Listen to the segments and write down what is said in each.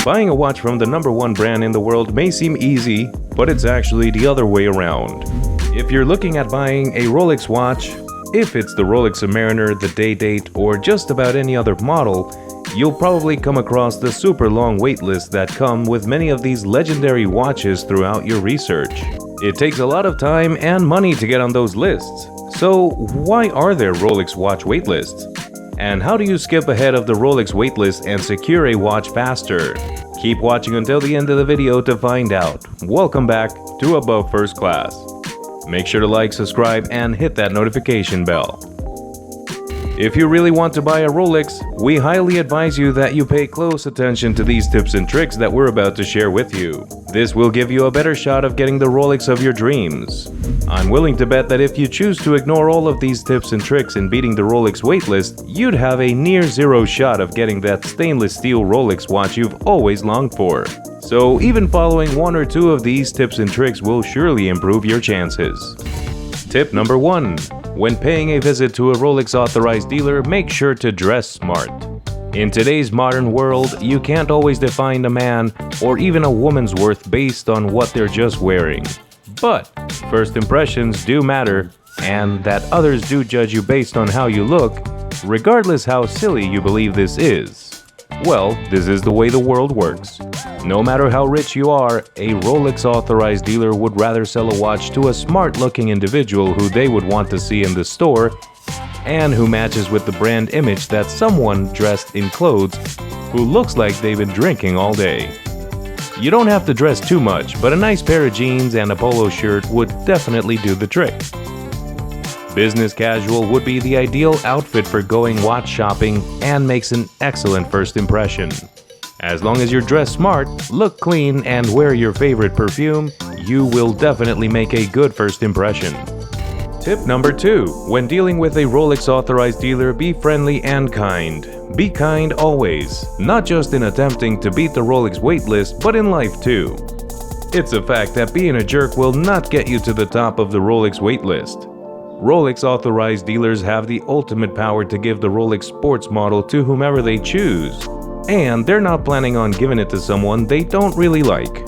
Buying a watch from the #1 brand in the world may seem easy, but it's actually the other way around. If you're looking at buying a Rolex watch, if it's the Rolex Submariner, the Day-Date, or just about any other model, you'll probably come across the super long waitlist that come with many of these legendary watches throughout your research. It takes a lot of time and money to get on those lists. So why are there Rolex watch waitlists? And how do you skip ahead of the Rolex waitlist and secure a watch faster? Keep watching until the end of the video to find out. Welcome back to Above First Class. Make sure to like, subscribe, and hit that notification bell. If you really want to buy a Rolex, we highly advise you that you pay close attention to these tips and tricks that we're about to share with you. This will give you a better shot of getting the Rolex of your dreams. I'm willing to bet that if you choose to ignore all of these tips and tricks in beating the Rolex waitlist, you'd have a near zero shot of getting that stainless steel Rolex watch you've always longed for. So even following one or two of these tips and tricks will surely improve your chances. Tip number 1. When paying a visit to a Rolex Authorized dealer, make sure to dress smart. In today's modern world, you can't always define a man or even a woman's worth based on what they're just wearing. But first impressions do matter, and that others do judge you based on how you look, regardless how silly you believe this is. Well, this is the way the world works. No matter how rich you are, a Rolex Authorized dealer would rather sell a watch to a smart-looking individual who they would want to see in the store and who matches with the brand image that someone dressed in clothes who looks like they've been drinking all day. You don't have to dress too much, but a nice pair of jeans and a polo shirt would definitely do the trick. Business casual would be the ideal outfit for going watch shopping and makes an excellent first impression. As long as you're dressed smart, look clean, and wear your favorite perfume, you will definitely make a good first impression. Tip number 2. When dealing with a Rolex Authorized dealer, be friendly and kind. Be kind always, not just in attempting to beat the Rolex waitlist, but in life too. It's a fact that being a jerk will not get you to the top of the Rolex waitlist. Rolex Authorized dealers have the ultimate power to give the Rolex sports model to whomever they choose, and they're not planning on giving it to someone they don't really like.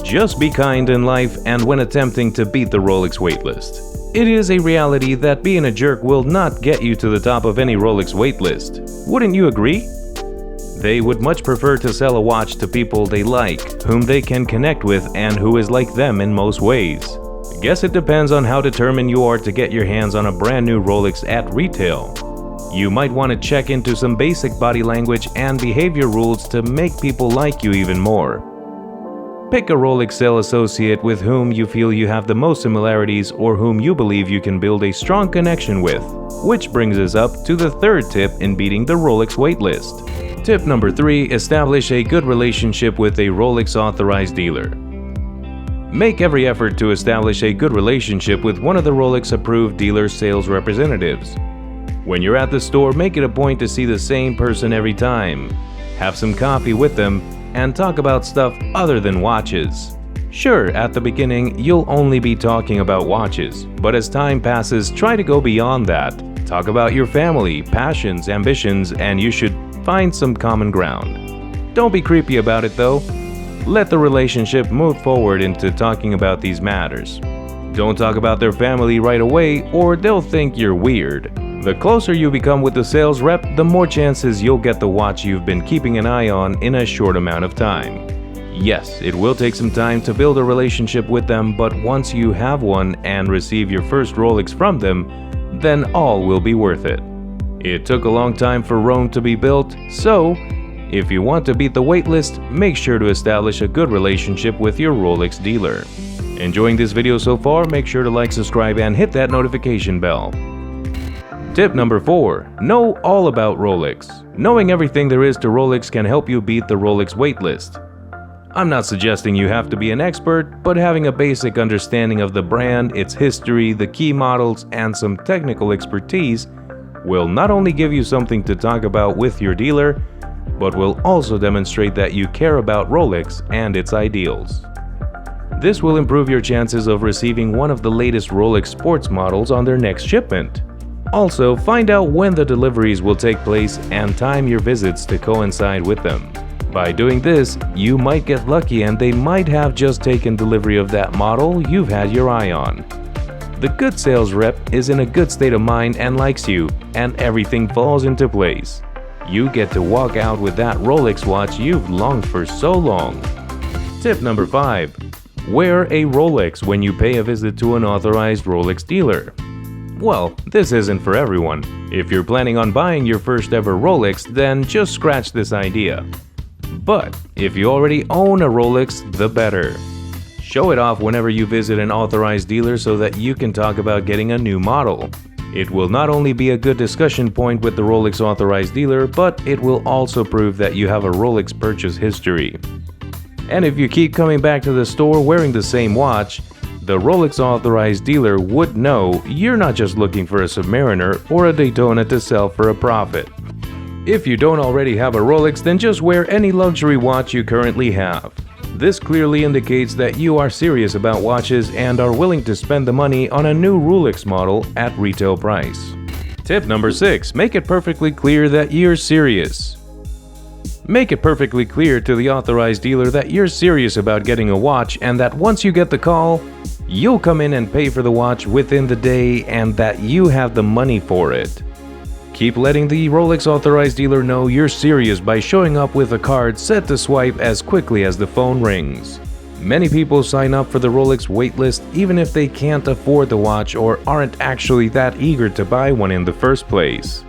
Just be kind in life and when attempting to beat the Rolex waitlist. It is a reality that being a jerk will not get you to the top of any Rolex waitlist. Wouldn't you agree? They would much prefer to sell a watch to people they like, whom they can connect with, and who is like them in most ways. Guess it depends on how determined you are to get your hands on a brand new Rolex at retail. You might want to check into some basic body language and behavior rules to make people like you even more. Pick a Rolex sales associate with whom you feel you have the most similarities or whom you believe you can build a strong connection with. Which brings us up to the third tip in beating the Rolex waitlist. Tip number 3. Establish a good relationship with a Rolex Authorized dealer. Make every effort to establish a good relationship with one of the Rolex approved dealer sales representatives. When you're at the store, make it a point to see the same person every time. Have some coffee with them and talk about stuff other than watches. Sure, at the beginning, you'll only be talking about watches, but as time passes, try to go beyond that. Talk about your family, passions, ambitions, and you should find some common ground. Don't be creepy about it though. Let the relationship move forward into talking about these matters. Don't talk about their family right away or they'll think you're weird. The closer you become with the sales rep, the more chances you'll get the watch you've been keeping an eye on in a short amount of time. Yes, it will take some time to build a relationship with them, but once you have one and receive your first Rolex from them, then all will be worth it. It took a long time for Rome to be built, so if you want to beat the waitlist, make sure to establish a good relationship with your Rolex dealer. Enjoying this video so far? Make sure to like, subscribe, and hit that notification bell. Tip number 4. Know all about Rolex. Knowing everything there is to Rolex can help you beat the Rolex waitlist. I'm not suggesting you have to be an expert, but having a basic understanding of the brand, its history, the key models, and some technical expertise will not only give you something to talk about with your dealer, but will also demonstrate that you care about Rolex and its ideals. This will improve your chances of receiving one of the latest Rolex sports models on their next shipment. Also, find out when the deliveries will take place and time your visits to coincide with them. By doing this, you might get lucky and they might have just taken delivery of that model you've had your eye on. The good sales rep is in a good state of mind and likes you, and everything falls into place. You get to walk out with that Rolex watch you've longed for so long. Tip number 5. Wear a Rolex when you pay a visit to an authorized Rolex dealer. Well, this isn't for everyone. If you're planning on buying your first ever Rolex, then just scratch this idea. But if you already own a Rolex, the better. Show it off whenever you visit an authorized dealer so that you can talk about getting a new model. It will not only be a good discussion point with the Rolex authorized dealer, but it will also prove that you have a Rolex purchase history. And if you keep coming back to the store wearing the same watch, the Rolex authorized dealer would know you're not just looking for a Submariner or a Daytona to sell for a profit. If you don't already have a Rolex, then just wear any luxury watch you currently have. This clearly indicates that you are serious about watches and are willing to spend the money on a new Rolex model at retail price. Tip number 6. Make it perfectly clear that you're serious. Make it perfectly clear to the authorized dealer that you're serious about getting a watch and that once you get the call, you'll come in and pay for the watch within the day and that you have the money for it. Keep letting the Rolex authorized dealer know you're serious by showing up with a card set to swipe as quickly as the phone rings. Many people sign up for the Rolex waitlist even if they can't afford the watch or aren't actually that eager to buy one in the first place.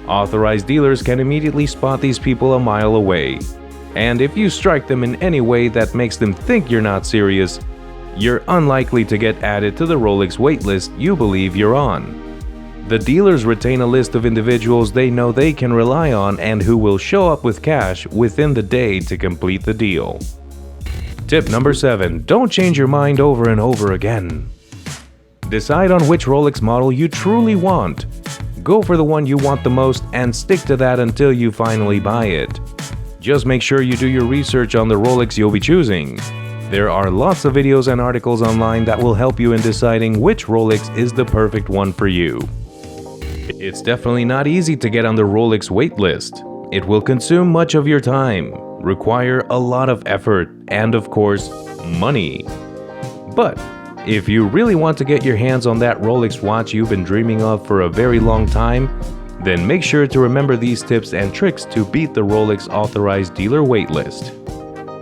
Authorized dealers can immediately spot these people a mile away. And if you strike them in any way that makes them think you're not serious, you're unlikely to get added to the Rolex waitlist you believe you're on. The dealers retain a list of individuals they know they can rely on and who will show up with cash within the day to complete the deal. Tip number 7. Don't change your mind over and over again. Decide on which Rolex model you truly want. Go for the one you want the most and stick to that until you finally buy it. Just make sure you do your research on the Rolex you'll be choosing. There are lots of videos and articles online that will help you in deciding which Rolex is the perfect one for you. It's definitely not easy to get on the Rolex waitlist. It will consume much of your time, require a lot of effort, and of course, money. But if you really want to get your hands on that Rolex watch you've been dreaming of for a very long time, then make sure to remember these tips and tricks to beat the Rolex authorized dealer waitlist.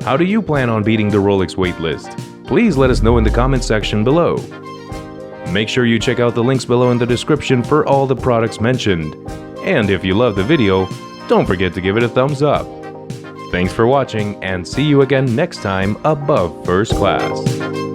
How do you plan on beating the Rolex waitlist? Please let us know in the comments section below. Make sure you check out the links below in the description for all the products mentioned. And if you love the video, don't forget to give it a thumbs up. Thanks for watching and see you again next time above first class.